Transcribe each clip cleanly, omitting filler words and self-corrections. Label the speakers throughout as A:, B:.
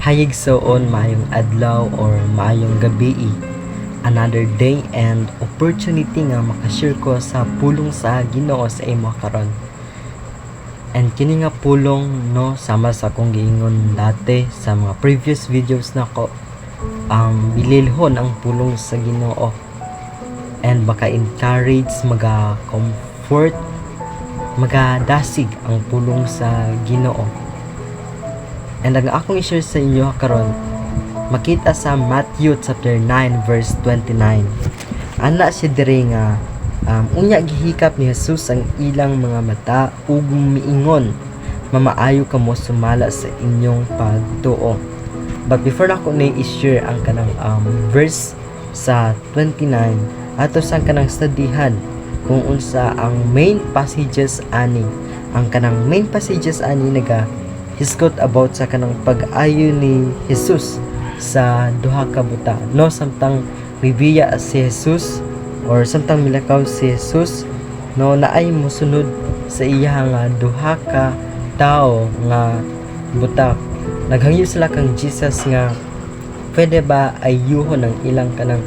A: Hayig soon maayong adlaw or maayong gabi. Another day and opportunity nga makashare ko sa pulong sa Ginoo sa imo karon. And kini nga pulong no sama sa akong giingon dati sa mga previous videos nako, bililhon ang pulong sa Ginoo and maka-encourage, maga-comfort, magadasig ang pulong sa Ginoo. And ang akong i-share sa inyo karon makita sa Matthew chapter 9 verse 29. Ana siya diri nga unya gihikap ni Jesus ang ilang mga mata ug miingon, mamaayo kamo sumala sa inyong pagtuo. But before ako na i-share ang kanang verse sa 29, ato sa kanang studyhan kung unsa ang main passages ani. Ang kanang main passages ani naga hisgot about sa kanang pag-ayo ni Jesus sa duha ka buta. No, samtang bibiya si Jesus or samtang milakaw si Jesus, no, naay mosunod sa iya nga duha ka tao nga buta. Naghangyo sila kang Jesus nga pwede ba ayuhon ang ilang kanang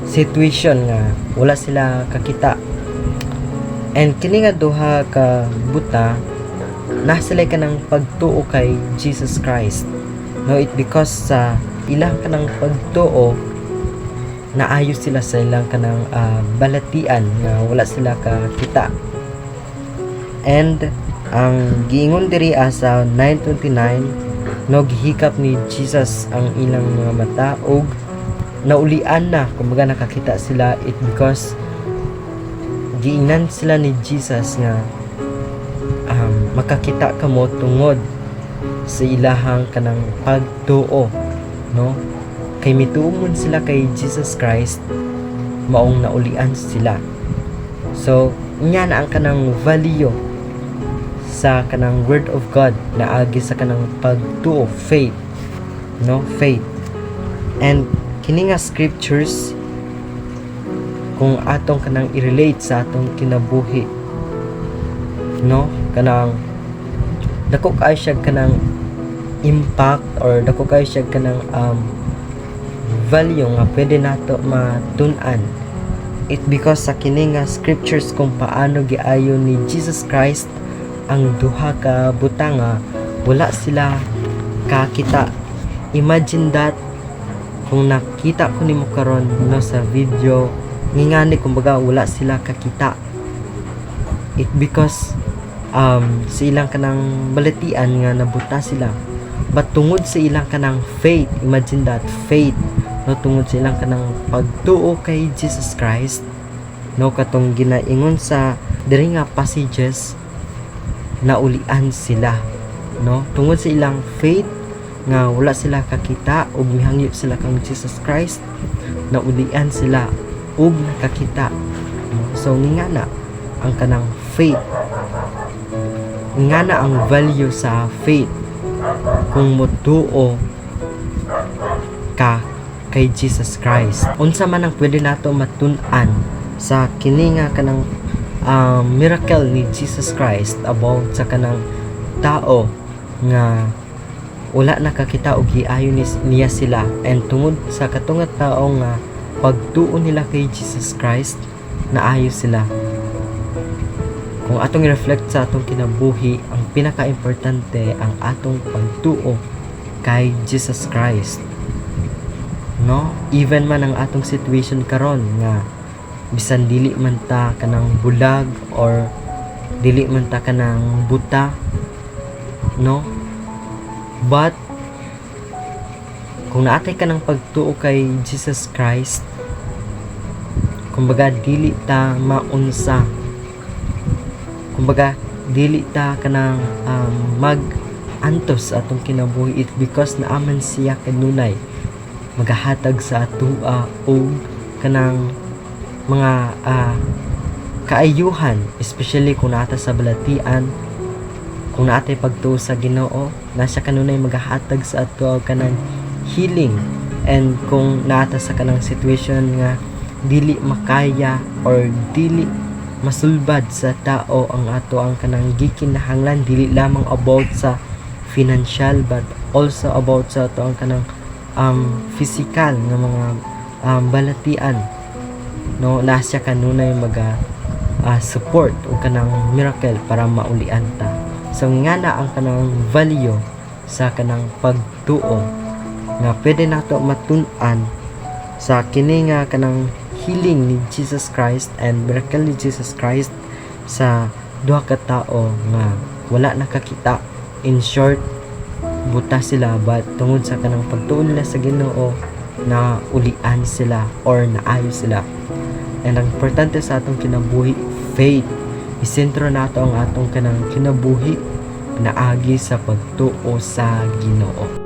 A: situation nga wala sila kakita. And kini nga duha ka buta na sila kanang pagtuo kay Jesus Christ. No, it because sa ilang kanang pagtuo naayos sila sa ilang kanang balatian nga wala sila kakita. And ang giingon diri sa 9:29, no, gihikap ni Jesus ang ilang mga mata ug naulian na kumbaga nakakita sila. It because giingnan sila ni Jesus nga makakita kamo tungod sa ilahang kanang pagtuo, no, kay mituomon sila kay Jesus Christ, maong naulian sila. So nya na ang kanang value sa kanang word of God na agi sa kanang pagtuo, faith, no, faith. And kini nga scriptures kung atong kanang i-relate sa atong kinabuhi, no, kanang dako kay siya kanang impact or dako kay siya kanang value nga pwede nato matun-an. It because sa kini nga scriptures kung paano giayo ni Jesus Christ ang duha ka buta nga wala sila kakita. Imagine that kung nakita ko nimo karon no sa video ngingani kumbaga wala sila kakita. It because sa ilang kanang balatian nga nabuta sila, but tungod sa ilang kanang faith, imagine that, faith, no, tungod sa ilang kanang pagtuo kay Jesus Christ, no, katong ginaingon sa diri nga passages, naulian sila, no, tungod sa ilang faith nga wala sila kakita ug mihangyo sila kang Jesus Christ, naulian sila ug nakakita, no? So ngana ang kanang faith, nga na ang value sa faith kung motuo ka kay Jesus Christ. Unsa man ang pwede nato matun-an sa kini nga kanang miracle ni Jesus Christ about sa kanang tao nga wala nakakita og giayo niya sila, and tungod sa katong tao nga pagtuo nila kay Jesus Christ naayo sila. Kung atong i-reflect sa atong kinabuhi, ang pinaka-importante ang atong pagtuo kay Jesus Christ, no, even man ang atong situation karon nga bisan dili man ta kanang bulag or dili man ta kanang buta, no, but kung naatay ka ng pagtuo kay Jesus Christ, kumbaga dili ta maunsa, kumbaga dili ta kanang mag-antos atong kinabuhi. It because naaman siya kanunay magahatag sa atua og kanang mga kaayuhan, especially kung naata sa balatian, kung naatay pagtuo sa Ginoo, na siya kanunay magahatag sa ato og kanang healing. And kung naata sa kanang situation nga dili makaya or dili masulbad sa tao ang ato ang kanang gikinahanglan, dili lamang about sa financial but also about sa ato ang kanang physical nga mga balatian, no, nasya kanunay maga support o kanang miracle para maulian ta. So nga na ang kanang value sa kanang pagtuo nga pwede nato matun-an sa kini nga kanang healing ni Jesus Christ and miracle ni Jesus Christ sa duha ka tawo nga wala nakakita. In short, buta sila, but tungod sa kanang pagtuon nila sa Ginoo na ulian sila or naayo sila. And ang importante sa atong kinabuhi, faith. Isentro nato ang atong kanang kinabuhi na agi sa pagtuo sa Ginoo.